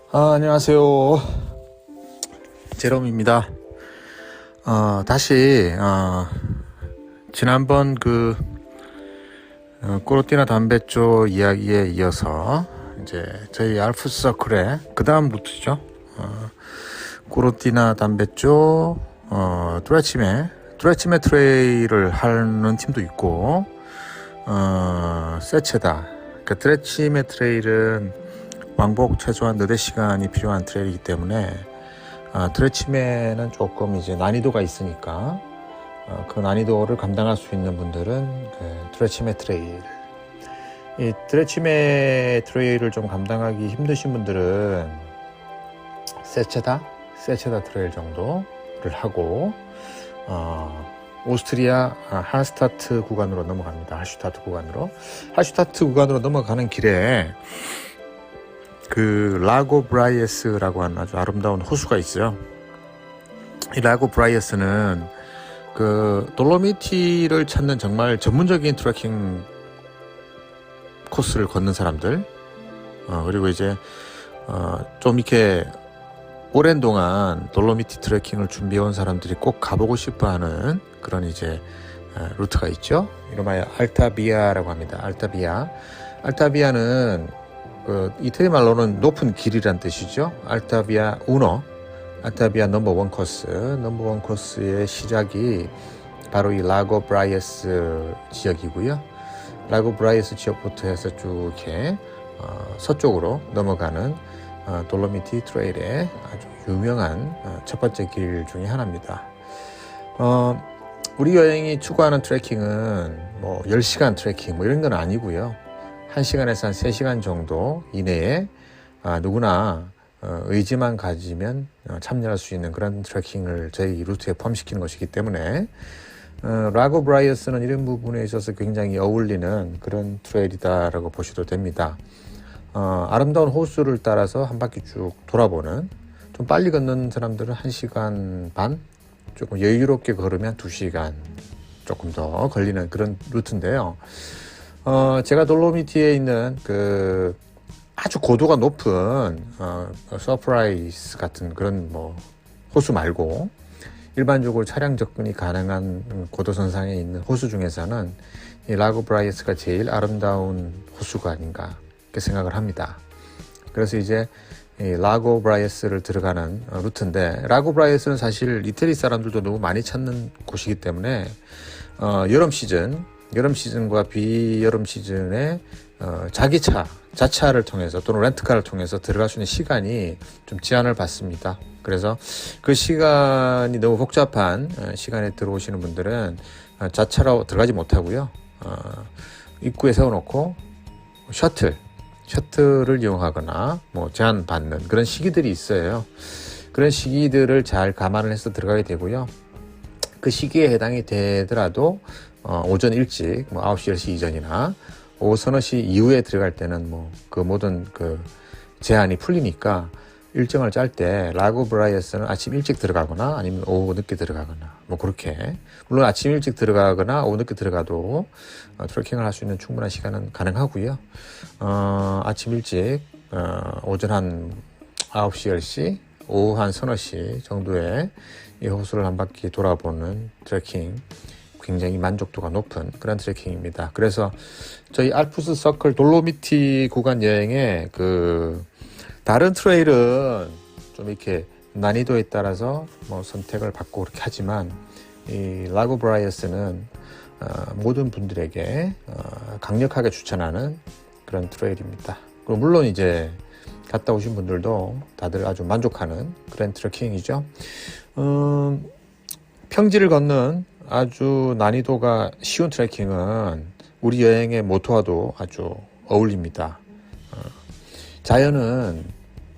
안녕하세요. 제롬입니다. 다시 지난번 꼬르티나 담배조 이야기에 이어서 이제 저희 알프스 서클의 그 다음 루트죠. 꼬르티나 담배조 뚜레치메 트레일을 하는 팀도 있고 세체다. 그러니까 뚜레치메 트레일은 왕복 최소한 4시간이 필요한 트레일이기 때문에 뚜레치메는 조금 이제 난이도가 있으니까 그 난이도를 감당할 수 있는 분들은 뚜레치메 트레일, 이 뚜레치메 트레일을 좀 감당하기 힘드신 분들은 세체다 트레일 정도를 하고 오스트리아 할슈타트 구간으로 넘어갑니다. 할슈타트 구간으로 넘어가는 길에 라고 브라이에스라고 하는 아주 아름다운 호수가 있어요. 이 라고 브라이에스는 돌로미티를 찾는 정말 전문적인 트레킹 코스를 걷는 사람들, 그리고 이제 좀 이렇게 오랜 동안 돌로미티 트레킹을 준비해온 사람들이 꼭 가보고 싶어하는 그런 이제 루트가 있죠. 이름하여 알타비아라고 합니다. 알타비아는 이태리 말로는 높은 길이란 뜻이죠. 알타비아 넘버 원 코스의 시작이 바로 이 라고 브라이에스 지역이고요. 라고 브라이에스 지역부터 해서 쭉 이렇게 서쪽으로 넘어가는 돌로미티 트레일의 아주 유명한 첫 번째 길 중에 하나입니다. 우리 여행이 추구하는 트레킹은 뭐 10시간 트레킹 이런 건 아니고요. 1시간에서 한 3시간 정도 이내에 누구나 의지만 가지면 참여할 수 있는 그런 트레킹을 저희 루트에 포함시키는 것이기 때문에 라고 브라이어스는 이런 부분에 있어서 굉장히 어울리는 그런 트레일이다라고 보셔도 됩니다. 아름다운 호수를 따라서 한 바퀴 쭉 돌아보는, 좀 빨리 걷는 사람들은 1시간 반, 조금 여유롭게 걸으면 2시간 조금 더 걸리는 그런 루트인데요. 제가 돌로미티에 있는 아주 고도가 높은 서프라이스 같은 그런 호수 말고 일반적으로 차량 접근이 가능한 고도선상에 있는 호수 중에서는 이 라고 브라이어스가 제일 아름다운 호수가 아닌가 이렇게 생각을 합니다. 그래서 이제 이 라고 브라이어스를 들어가는 루트인데, 라고 브라이어스는 사실 이태리 사람들도 너무 많이 찾는 곳이기 때문에 여름 시즌과 비여름 시즌에 자기 자차를 통해서 또는 렌트카를 통해서 들어갈 수 있는 시간이 좀 제한을 받습니다. 그래서 그 시간이 너무 복잡한 시간에 들어오시는 분들은 자차로 들어가지 못하고요. 입구에 세워놓고 셔틀을 이용하거나 제한받는 그런 시기들이 있어요. 그런 시기들을 잘 감안을 해서 들어가게 되고요. 그 시기에 해당이 되더라도 오전 일찍 9시, 10시 이전이나 오후 서너 시 이후에 들어갈 때는 그 모든 제한이 풀리니까 일정을 짤 때 라고 브라이어스는 아침 일찍 들어가거나 아니면 오후 늦게 들어가거나 그렇게, 물론 아침 일찍 들어가거나 오후 늦게 들어가도 트레킹을 할 수 있는 충분한 시간은 가능하고요. 아침 일찍 오전 한 9시, 10시, 오후 한 서너 시 정도에 이 호수를 한 바퀴 돌아보는 트레킹, 굉장히 만족도가 높은 그런 트레킹입니다. 그래서 저희 알프스 서클 돌로미티 구간 여행에 다른 트레일은 좀 이렇게 난이도에 따라서 선택을 받고 그렇게 하지만 이 라고 브라이어스는 모든 분들에게 강력하게 추천하는 그런 트레일입니다. 그리고 물론 이제 갔다 오신 분들도 다들 아주 만족하는 그런 트레킹이죠. 평지를 걷는 아주 난이도가 쉬운 트레킹은 우리 여행의 모토와도 아주 어울립니다. 자연은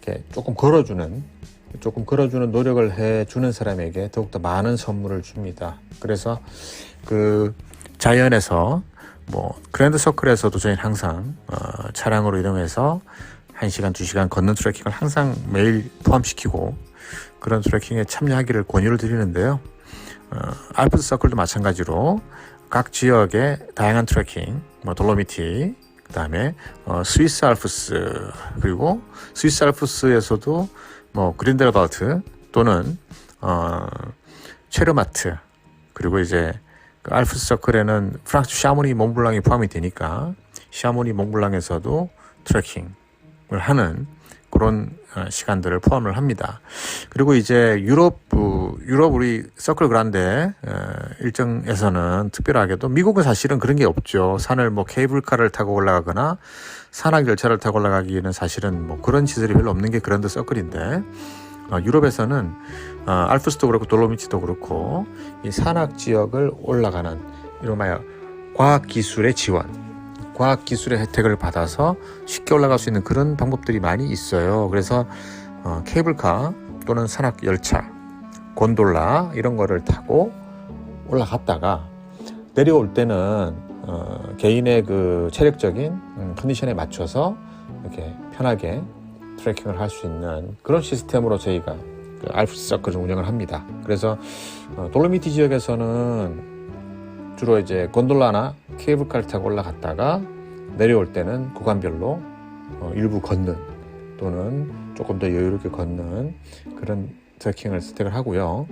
이렇게 조금 걸어주는 노력을 해주는 사람에게 더욱더 많은 선물을 줍니다. 그래서 자연에서 그랜드 서클에서도 저희는 항상 차량으로 이동해서 1시간, 2시간 걷는 트레킹을 항상 매일 포함시키고 그런 트레킹에 참여하기를 권유를 드리는데요. 알프스 서클도 마찬가지로 각 지역의 다양한 트레킹, 돌로미티, 그다음에 스위스 알프스, 그리고 스위스 알프스에서도 뭐 그린델발트 또는 체르마트, 그리고 이제 그 알프스 서클에는 프랑스 샤모니 몽블랑이 포함이 되니까 샤모니 몽블랑에서도 트레킹을 하는 그런 시간들을 포함을 합니다. 그리고 이제 유럽 우리 서클 그란데 일정에서는 특별하게도, 미국은 사실은 그런 게 없죠. 산을 뭐 케이블카를 타고 올라가거나 산악 열차를 타고 올라가기에는 사실은 뭐 그런 시설이 별로 없는 게 그란드 서클인데, 유럽에서는 알프스도 그렇고 돌로미티도 그렇고 이 산악 지역을 올라가는 이른바 과학기술의 지원, 과학기술의 혜택을 받아서 쉽게 올라갈 수 있는 그런 방법들이 많이 있어요. 그래서 케이블카 또는 산악열차, 곤돌라 이런 거를 타고 올라갔다가 내려올 때는 개인의 그 체력적인 컨디션에 맞춰서 이렇게 편하게 트레킹을 할 수 있는 그런 시스템으로 저희가 그 알프스 서클을 운영을 합니다. 그래서 돌로미티 지역에서는 주로 이제 곤돌라나 케이블카를 타고 올라갔다가 내려올 때는 구간별로 일부 걷는 또는 조금 더 여유롭게 걷는 그런 트레킹을 선택을 하고요.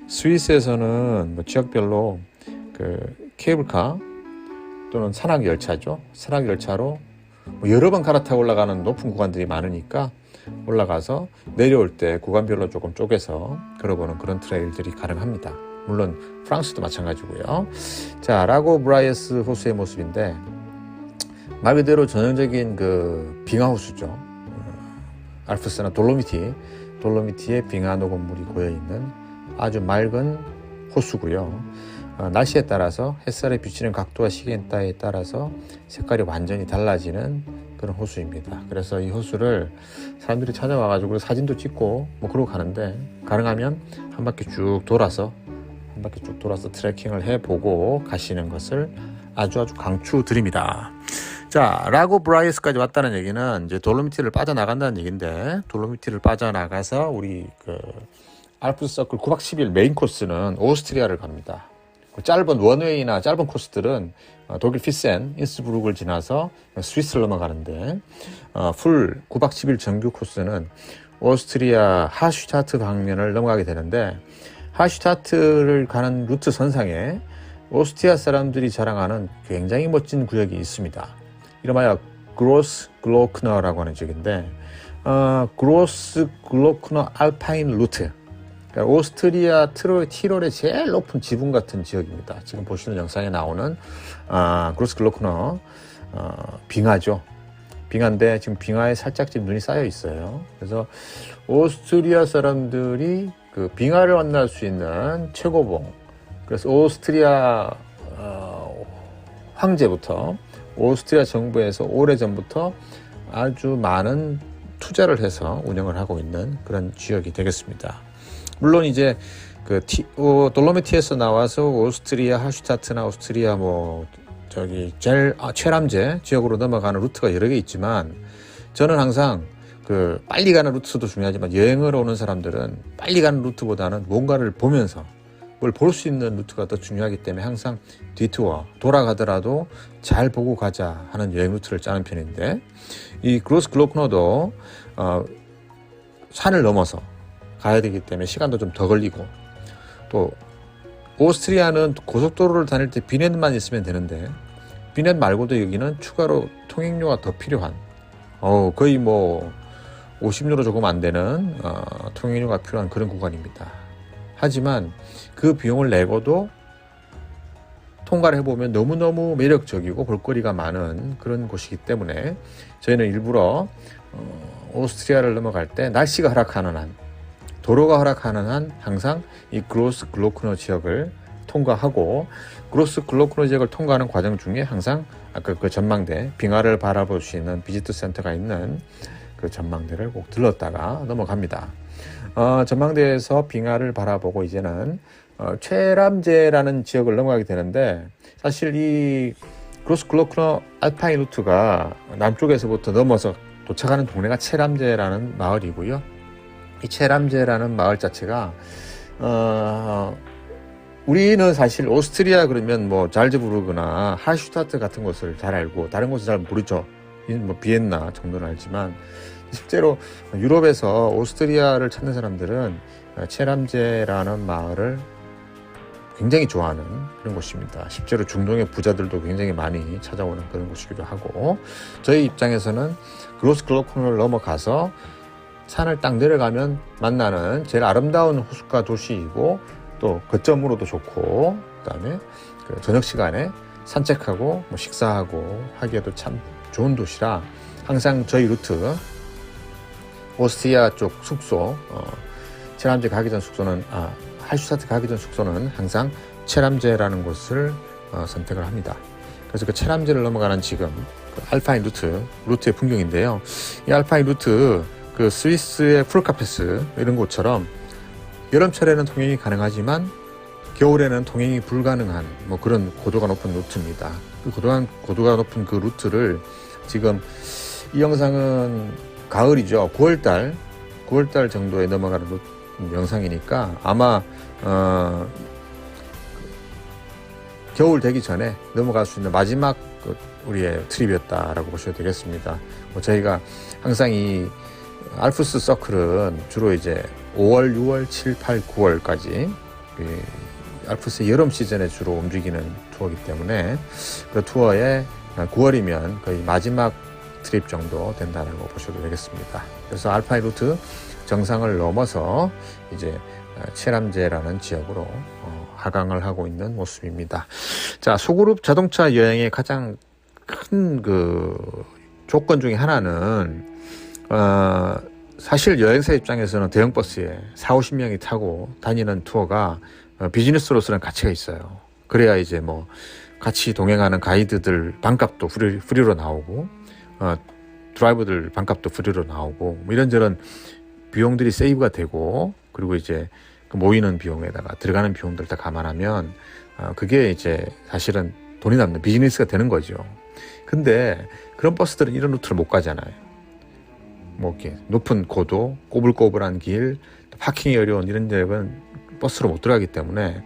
스위스에서는 뭐 지역별로 그 케이블카 또는 산악열차죠. 산악열차로 뭐 여러 번 갈아타고 올라가는 높은 구간들이 많으니까 올라가서 내려올 때 구간별로 조금 쪼개서 걸어보는 그런 트레일들이 가능합니다. 물론 프랑스도 마찬가지고요. 자, 라고 브라이어스 호수의 모습인데 말 그대로 전형적인 그 빙하 호수죠. 알프스나 돌로미티에 빙하 녹음물이 고여있는 아주 맑은 호수고요. 날씨에 따라서 햇살에 비치는 각도와 시간대에 따라서 색깔이 완전히 달라지는 그런 호수입니다. 그래서 이 호수를 사람들이 찾아와가지고 사진도 찍고 뭐 그러고 가는데, 가능하면 한 바퀴 쭉 돌아서 트레킹을 해보고 가시는 것을 아주 강추드립니다. 자, 라고 브라이어스까지 왔다는 얘기는 이제 돌로미티를 빠져나간다는 얘기인데, 돌로미티를 빠져나가서 우리 그 알프스 서클 9박 10일 메인 코스는 오스트리아를 갑니다. 짧은 원웨이나 짧은 코스들은 독일 피센, 인스부르크를 지나서 스위스를 넘어가는데, 풀 9박 10일 정규 코스는 오스트리아 하슈타트 방면을 넘어가게 되는데, 하슈타트를 가는 루트 선상에 오스트리아 사람들이 자랑하는 굉장히 멋진 구역이 있습니다. 이름하여 그로스 글로크너라고 하는 지역인데, 그로스 글로크너 알파인 루트, 그러니까 오스트리아 티롤의 제일 높은 지붕 같은 지역입니다. 지금 보시는 영상에 나오는 그로스 글로크너 빙하죠. 빙하인데 지금 빙하에 살짝 지금 눈이 쌓여 있어요. 그래서 오스트리아 사람들이 그 빙하를 만날 수 있는 최고봉, 그래서 오스트리아 황제부터 오스트리아 정부에서 오래전부터 아주 많은 투자를 해서 운영을 하고 있는 그런 지역이 되겠습니다. 물론 이제 그 돌로미티에서 나와서 오스트리아 하슈타트나 오스트리아 최람제 지역으로 넘어가는 루트가 여러 개 있지만, 저는 항상 그 빨리 가는 루트도 중요하지만 여행을 오는 사람들은 빨리 가는 루트보다는 뭔가를 보면서 뭘 볼 수 있는 루트가 더 중요하기 때문에 항상 디투어, 돌아가더라도 잘 보고 가자 하는 여행 루트를 짜는 편인데, 이 그로스 글로크너도 산을 넘어서 가야 되기 때문에 시간도 좀 더 걸리고, 또 오스트리아는 고속도로를 다닐 때 비넷만 있으면 되는데 비넷 말고도 여기는 추가로 통행료가 더 필요한, 거의 뭐 50유로 조금 안 되는 통행료가 필요한 그런 구간입니다. 하지만 그 비용을 내고도 통과를 해보면 너무너무 매력적이고 볼거리가 많은 그런 곳이기 때문에 저희는 일부러 오스트리아를 넘어갈 때 날씨가 허락하는 한, 도로가 허락하는 한 항상 이 그로스 글로크너 지역을 통과하고, 그로스 글로크너 지역을 통과하는 과정 중에 항상 아까 그 전망대, 빙하를 바라볼 수 있는 비지트 센터가 있는 그 전망대를 꼭 들렀다가 넘어갑니다. 전망대에서 빙하를 바라보고 이제는 최람제라는 지역을 넘어가게 되는데, 사실 이 그로스 글로크너 알파인 루트가 남쪽에서부터 넘어서 도착하는 동네가 최람제라는 마을이고요. 이 최람제라는 마을 자체가 우리는 사실 오스트리아 그러면 뭐 잘즈부르크나 할슈타트 같은 곳을 잘 알고 다른 곳은 잘 모르죠. 뭐 비엔나 정도는 알지만 실제로 유럽에서 오스트리아를 찾는 사람들은 체람제라는 마을을 굉장히 좋아하는 그런 곳입니다. 실제로 중동의 부자들도 굉장히 많이 찾아오는 그런 곳이기도 하고, 저희 입장에서는 그로스글로크너를 넘어가서 산을 딱 내려가면 만나는 제일 아름다운 호숫가 도시이고 또 거점으로도 좋고, 그다음에 그 저녁 시간에 산책하고 뭐 식사하고 하기에도 참 좋은 도시라 항상 저희 루트 오스트리아 쪽 숙소, 체람제 가기 전 숙소는 할슈타트 가기 전 숙소는 항상 체람제라는 곳을 선택을 합니다. 그래서 그 체람제를 넘어가는 지금 그 알파인 루트의 풍경인데요. 이 알파인 루트 그 스위스의 풀카페스 이런 곳처럼 여름철에는 통행이 가능하지만 겨울에는 통행이 불가능한 뭐 그런 고도가 높은 루트입니다. 그 고도가 높은 그 루트를 지금 이 영상은 가을이죠. 9월달 정도에 넘어가는 영상이니까 아마 겨울 되기 전에 넘어갈 수 있는 마지막 우리의 트립이었다라고 보셔도 되겠습니다. 뭐 저희가 항상 이 알프스 서클은 주로 이제 5월, 6월, 7, 8, 9월까지 알프스 여름 시즌에 주로 움직이는 투어이기 때문에 그 투어에 9월이면 거의 마지막 트립 정도 된다고 보셔도 되겠습니다. 그래서 알파인 루트 정상을 넘어서 이제 체람제라는 지역으로 하강을 하고 있는 모습입니다. 자, 소그룹 자동차 여행의 가장 큰 그 조건 중에 하나는 사실 여행사 입장에서는 대형 버스에 40-50명이 타고 다니는 투어가 비즈니스로서는 가치가 있어요. 그래야 이제 뭐 같이 동행하는 가이드들 반값도 프리로 나오고 드라이버들 반값도 프리로 나오고 뭐 이런저런 비용들이 세이브가 되고, 그리고 이제 그 모이는 비용에다가 들어가는 비용들 다 감안하면 그게 이제 사실은 돈이 남는 비즈니스가 되는 거죠. 근데 그런 버스들은 이런 루트를 못 가잖아요. 뭐 이렇게 높은 고도, 꼬불꼬불한 길, 파킹이 어려운 이런 데는 버스로 못 들어가기 때문에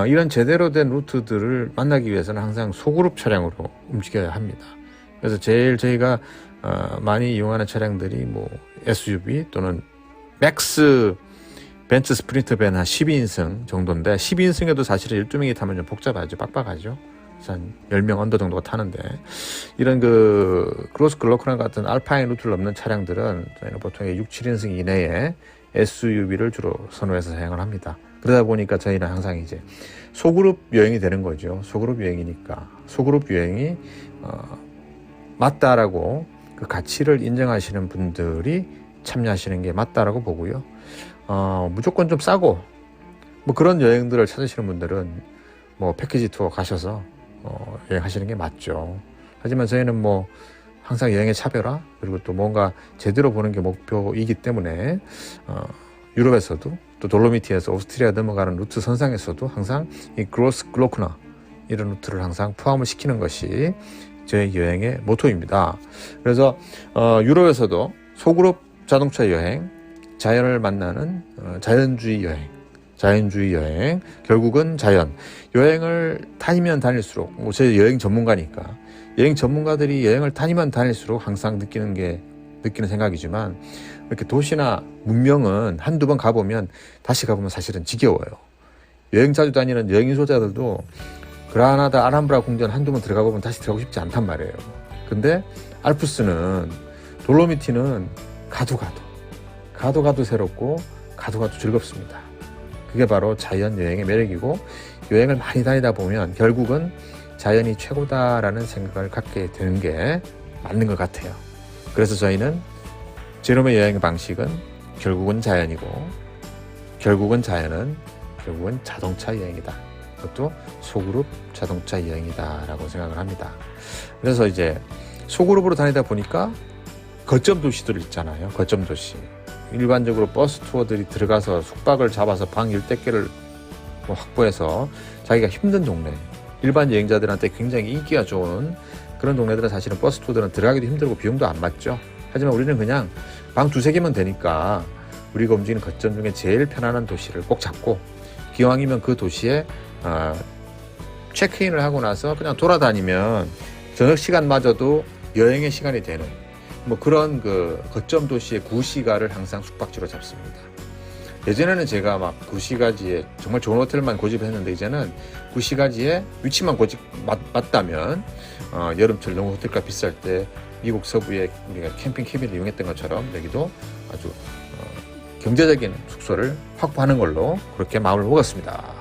이런 제대로 된 루트들을 만나기 위해서는 항상 소그룹 차량으로 움직여야 합니다. 그래서 제일 저희가 많이 이용하는 차량들이 뭐 SUV 또는 맥스 벤츠 스프린터 밴 한 12인승 정도인데, 12인승에도 사실은 12명이 타면 좀 복잡하죠. 빡빡하죠. 한 10명 언더 정도가 타는데, 이런 그 그로스글로크너 같은 알파인 루트를 넘는 차량들은 저희는 보통 6, 7인승 이내에 SUV를 주로 선호해서 사용을 합니다. 그러다 보니까 저희는 항상 이제 소그룹 여행이 되는 거죠. 소그룹 여행이니까 소그룹 여행이 맞다라고 그 가치를 인정하시는 분들이 참여하시는 게 맞다라고 보고요. 무조건 좀 싸고 뭐 그런 여행들을 찾으시는 분들은 뭐 패키지 투어 가셔서 여행하시는 게 맞죠. 하지만 저희는 뭐 항상 여행의 차별화, 그리고 또 뭔가 제대로 보는 게 목표이기 때문에 유럽에서도 또 돌로미티에서 오스트리아 넘어가는 루트 선상에서도 항상 이 그로스글로크너 이런 루트를 항상 포함을 시키는 것이 저희 여행의 모토입니다. 그래서 유럽에서도 소그룹 자동차 여행, 자연을 만나는 자연주의 여행, 결국은 자연. 여행을 다니면 다닐수록, 뭐 제 여행 전문가니까, 여행 전문가들이 여행을 다니면 다닐수록 항상 느끼는 생각이지만, 이렇게 도시나 문명은 한두 번 가보면 다시 가보면 사실은 지겨워요. 여행 자주 다니는 여행 소자들도 그라나다 아람브라 궁전 한두 번 들어가 보면 다시 들어가고 싶지 않단 말이에요. 근데 알프스는, 돌로미티는 가도 새롭고 가도 즐겁습니다. 그게 바로 자연 여행의 매력이고, 여행을 많이 다니다 보면 결국은 자연이 최고다라는 생각을 갖게 되는 게 맞는 것 같아요. 그래서 저희는 제롬의 여행 방식은 결국은 자연이고, 결국은 자동차 여행이다. 그것도 소그룹 자동차 여행이다라고 생각을 합니다. 그래서 이제 소그룹으로 다니다 보니까 거점 도시들 있잖아요. 거점 도시. 일반적으로 버스 투어들이 들어가서 숙박을 잡아서 방 10개를 확보해서 자기가 힘든 동네, 일반 여행자들한테 굉장히 인기가 좋은 그런 동네들은 사실은 버스 투어들은 들어가기도 힘들고 비용도 안 맞죠. 하지만 우리는 그냥 방 2-3개면 되니까 우리가 움직이는 거점 중에 제일 편안한 도시를 꼭 잡고 기왕이면 그 도시에 체크인을 하고 나서 그냥 돌아다니면 저녁 시간마저도 여행의 시간이 되는 뭐 그런 그 거점 도시의 구시가를 항상 숙박지로 잡습니다. 예전에는 제가 막 구시가지에 정말 좋은 호텔만 고집했는데 이제는 구시가지에 위치만 맞다면 여름철 너무 호텔값 비쌀 때 미국 서부에 우리가 캠핑 캐빈을 이용했던 것처럼 여기도 아주 경제적인 숙소를 확보하는 걸로 그렇게 마음을 먹었습니다.